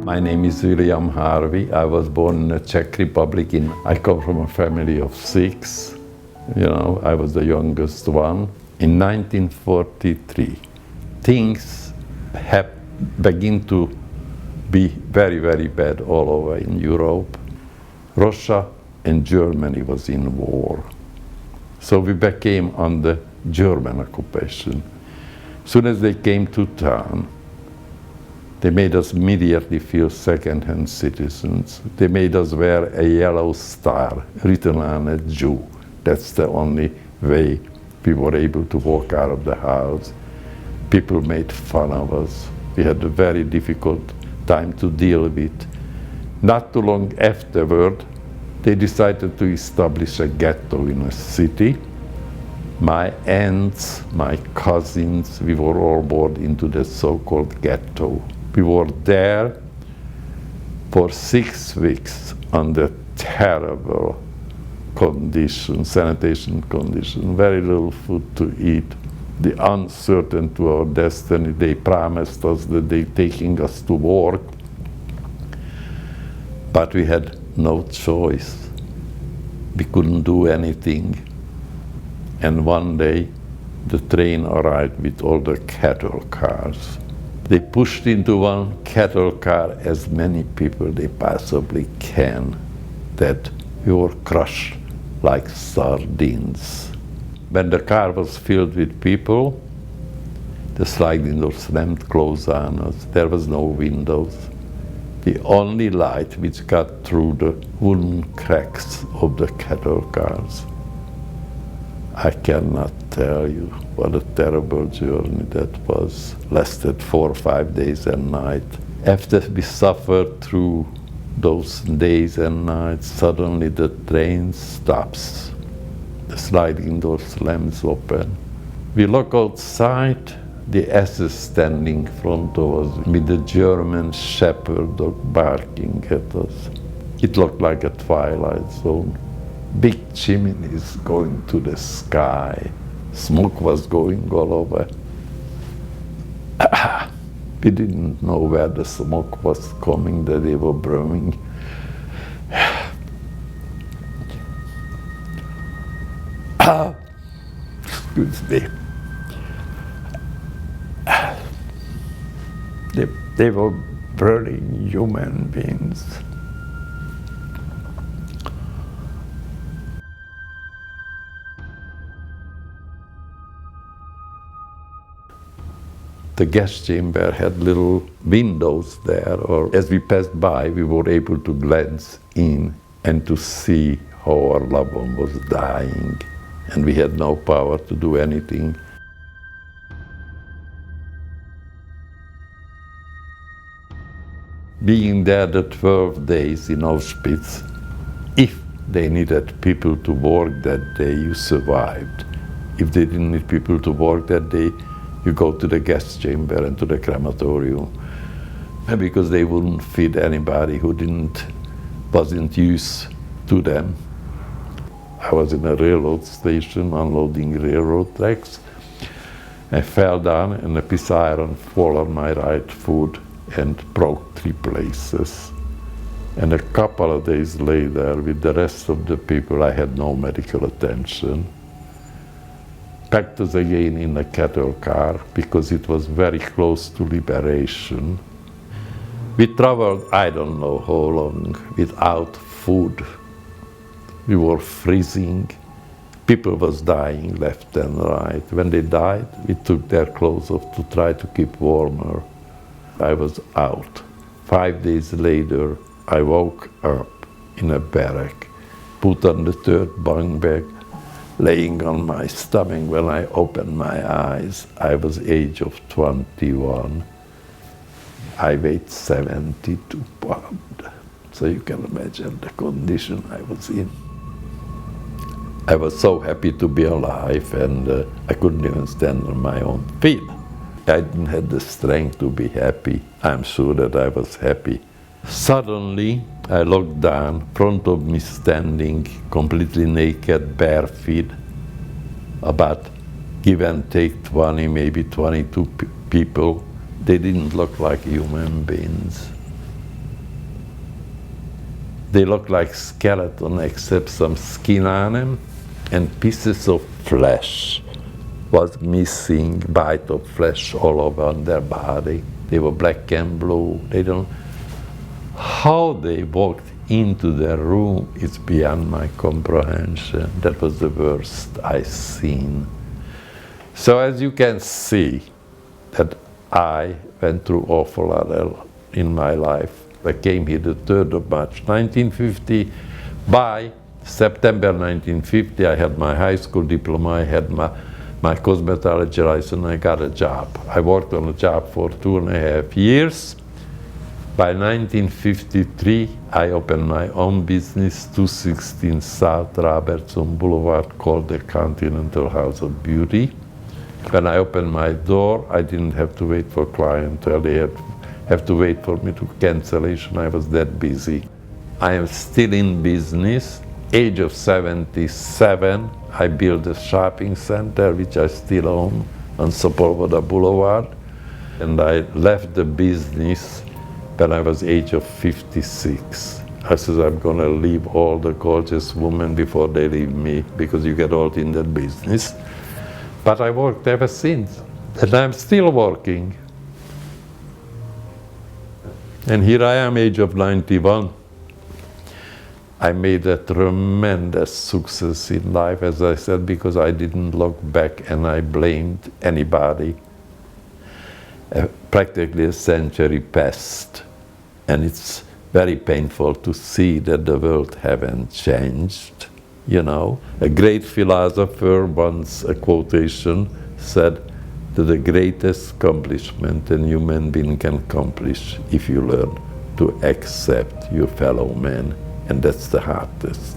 My name is William Harvey. I was born in the Czech Republic. I come from a family of 6. I was the youngest one. In 1943, things have begun to be very, very bad all over in Europe. Russia and Germany was in war. So we became under German occupation. As soon as they came to town, they made us immediately feel second-hand citizens. They made us wear a yellow star written on a Jew. That's the only way we were able to walk out of the house. People made fun of us. We had a very difficult time to deal with. Not too long afterward, they decided to establish a ghetto in a city. My aunts, my cousins, we were all born into the so-called ghetto. We were there for 6 weeks under terrible conditions, sanitation conditions, very little food to eat. The uncertain to our destiny, they promised us that they're taking us to work, but we had no choice. We couldn't do anything. And one day, the train arrived with all the cattle cars. They pushed into one cattle car as many people they possibly can, that we were crushed like sardines. When the car was filled with people, the sliding door slammed closed on us. There was no windows. The only light which got through the wooden cracks of the cattle cars. I cannot tell you what a terrible journey that was. Lasted 4 or 5 days and nights. After we suffered through those days and nights, suddenly the train stops. The sliding door slams open. We look outside, the SS standing in front of us with the German shepherd dog barking at us. It looked like a twilight zone. Big chimneys going to the sky. Smoke was going all over. We didn't know where the smoke was coming, that they were burning. Excuse me. They were burning human beings. The gas chamber had little windows there, or as we passed by, we were able to glance in and to see how our loved one was dying, and we had no power to do anything. Being there the 12 days in Auschwitz, if they needed people to work that day, you survived. If they didn't need people to work that day, you go to the gas chamber and to the crematorium, because they wouldn't feed anybody who wasn't used to them. I was in a railroad station unloading railroad tracks. I fell down and a piece of iron fell on my right foot and broke 3 places. And a couple of days later, with the rest of the people, I had no medical attention. Packed us again in a cattle car because it was very close to liberation. We traveled, I don't know how long, without food. We were freezing. People was dying left and right. When they died, we took their clothes off to try to keep warmer. I was out. 5 days later, I woke up in a barrack, put on the 3rd bunk bed, laying on my stomach. When I opened my eyes, I was age of 21. I weighed 72 pounds. So you can imagine the condition I was in. I was so happy to be alive, and I couldn't even stand on my own feet. I didn't have the strength to be happy. I'm sure that I was happy. Suddenly, I looked down, in front of me standing, completely naked, bare feet, about give and take 20, maybe 22 people. They didn't look like human beings. They look like skeleton except some skin on them, and pieces of flesh was missing, bite of flesh all over on their body. They were black and blue. They don't. How they walked into their room is beyond my comprehension. That was the worst I've seen. So as you can see, that I went through awful lot in my life. I came here the 3rd of March, 1950. By September 1950, I had my high school diploma, I had my cosmetology license, I got a job. I worked on a job for 2.5 years. By 1953, I opened my own business, 216 South Robertson Boulevard, called the Continental House of Beauty. When I opened my door, I didn't have to wait for clientele. They have to wait for me to cancellation. I was that busy. I am still in business. Age of 77, I built a shopping center, which I still own, on Sepulveda Boulevard. And I left the business when I was age of 56. I said, I'm gonna leave all the gorgeous women before they leave me, because you get old in that business. But I worked ever since, and I'm still working. And here I am, age of 91. I made a tremendous success in life, as I said, because I didn't look back and I blamed anybody. Practically a century passed, and it's very painful to see that the world haven't changed. You know, a great philosopher once, a quotation, said that the greatest accomplishment a human being can accomplish if you learn to accept your fellow man, and that's the hardest.